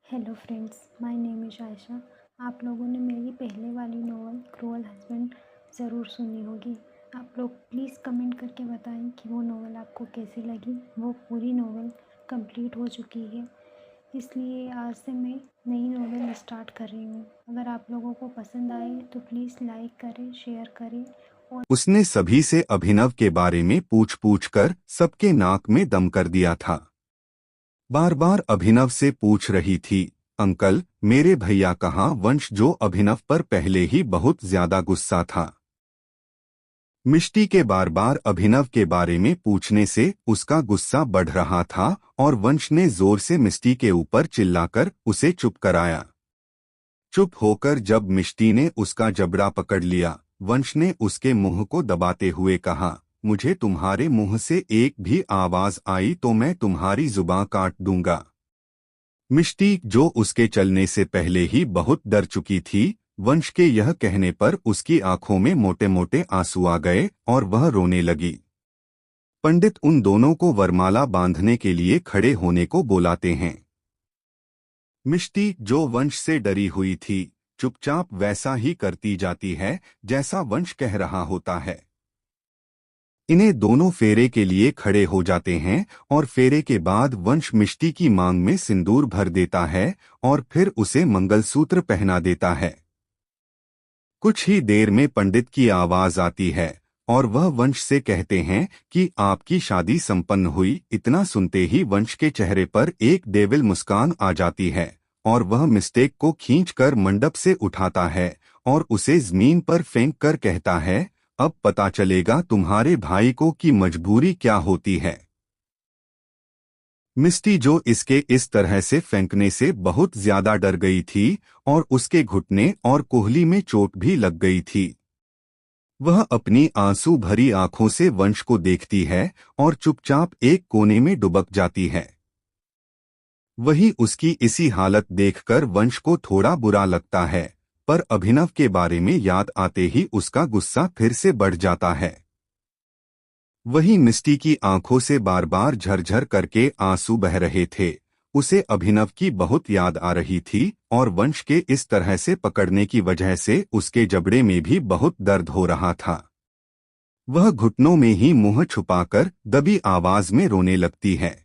Hello friends, my name is Ayesha. आप लोगों ने मेरी पहले वाली नॉवल क्रूअल हस्बैंड ज़रूर सुनी होगी। आप लोग प्लीज़ कमेंट करके बताएं कि वो नॉवल आपको कैसी लगी। वो पूरी नॉवल कंप्लीट हो चुकी है, इसलिए आज से मैं नई नॉवल स्टार्ट कर रही हूँ। अगर आप लोगों को पसंद आए तो प्लीज़ लाइक करें, शेयर करें। और उसने सभी से अभिनव के बारे में पूछ पूछ कर सबके नाक में दम कर दिया था। बार बार अभिनव से पूछ रही थी, अंकल मेरे भैया कहाँ? वंश जो अभिनव पर पहले ही बहुत ज्यादा गुस्सा था। मिष्टी के बार बार अभिनव के बारे में पूछने से उसका गुस्सा बढ़ रहा था और वंश ने जोर से मिष्टी के ऊपर चिल्लाकर उसे चुप कराया। चुप होकर जब मिष्टी ने उसका जबड़ा पकड़ लिया, वंश ने उसके मुंह को दबाते हुए कहा, मुझे तुम्हारे मुंह से एक भी आवाज आई तो मैं तुम्हारी जुबान काट दूंगा। मिष्टी जो उसके चलने से पहले ही बहुत डर चुकी थी, वंश के यह कहने पर उसकी आंखों में मोटे मोटे आंसू आ गए और वह रोने लगी। पंडित उन दोनों को वरमाला बांधने के लिए खड़े होने को बुलाते हैं। मिष्टी जो वंश से डरी हुई थी, चुपचाप वैसा ही करती जाती है जैसा वंश कह रहा होता है। इन्हें दोनों फेरे के लिए खड़े हो जाते हैं और फेरे के बाद वंश मिष्टी की मांग में सिंदूर भर देता है और फिर उसे मंगलसूत्र पहना देता है। कुछ ही देर में पंडित की आवाज आती है और वह वंश से कहते हैं कि आपकी शादी संपन्न हुई। इतना सुनते ही वंश के चेहरे पर एक डेविल मुस्कान आ जाती है और वह मिस्टेक को खींचकर मंडप से उठाता है और उसे जमीन पर फेंक कर कहता है, अब पता चलेगा तुम्हारे भाई को कि मजबूरी क्या होती है। मिष्टी जो इसके इस तरह से फेंकने से बहुत ज्यादा डर गई थी और उसके घुटने और कोहली में चोट भी लग गई थी। वह अपनी आंसू भरी आंखों से वंश को देखती है और चुपचाप एक कोने में डुबक जाती है। वही उसकी इसी हालत देखकर वंश को थोड़ा बुरा लगता है, पर अभिनव के बारे में याद आते ही उसका गुस्सा फिर से बढ़ जाता है। वही मिष्टी की आंखों से बार बार झरझर करके आंसू बह रहे थे। उसे अभिनव की बहुत याद आ रही थी और वंश के इस तरह से पकड़ने की वजह से उसके जबड़े में भी बहुत दर्द हो रहा था। वह घुटनों में ही मुंह छुपाकर दबी आवाज में रोने लगती है।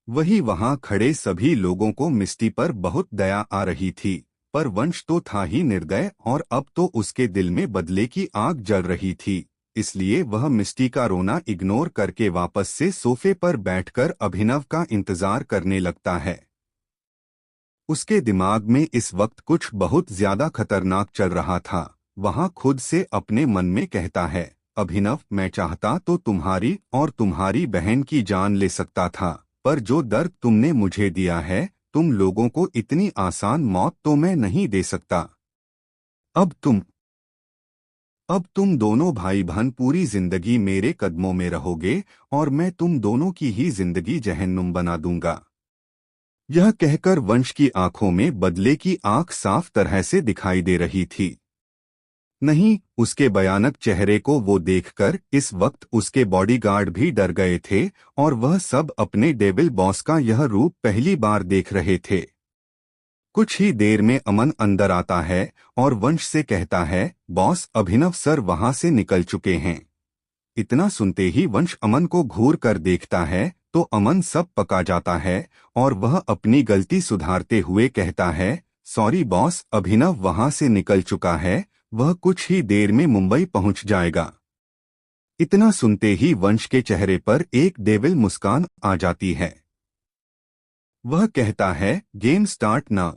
वही वहां खड़े सभी लोगों को मिष्टी पर बहुत दया आ रही थी, पर वंश तो था ही निर्दय और अब तो उसके दिल में बदले की आग जल रही थी। इसलिए वह मिष्टी का रोना इग्नोर करके वापस से सोफे पर बैठकर अभिनव का इंतजार करने लगता है। उसके दिमाग में इस वक्त कुछ बहुत ज्यादा खतरनाक चल रहा था। वहां खुद से अपने मन में कहता है, अभिनव मैं चाहता तो तुम्हारी और तुम्हारी बहन की जान ले सकता था, पर जो दर्द तुमने मुझे दिया है, तुम लोगों को इतनी आसान मौत तो मैं नहीं दे सकता। अब तुम दोनों भाई बहन पूरी जिंदगी मेरे कदमों में रहोगे और मैं तुम दोनों की ही जिंदगी जहन्नुम बना दूंगा। यह कहकर वंश की आंखों में बदले की आंख साफ तरह से दिखाई दे रही थी। नहीं, उसके भयानक चेहरे को वो देखकर इस वक्त उसके बॉडीगार्ड भी डर गए थे और वह सब अपने डेविल बॉस का यह रूप पहली बार देख रहे थे। कुछ ही देर में अमन अंदर आता है और वंश से कहता है, बॉस अभिनव सर वहां से निकल चुके हैं। इतना सुनते ही वंश अमन को घूर कर देखता है तो अमन सब पका जाता है और वह अपनी गलती सुधारते हुए कहता है, सॉरी बॉस, अभिनव वहां से निकल चुका है, वह कुछ ही देर में मुंबई पहुंच जाएगा। इतना सुनते ही वंश के चेहरे पर एक डेविल मुस्कान आ जाती है। वह कहता है, गेम स्टार्ट ना।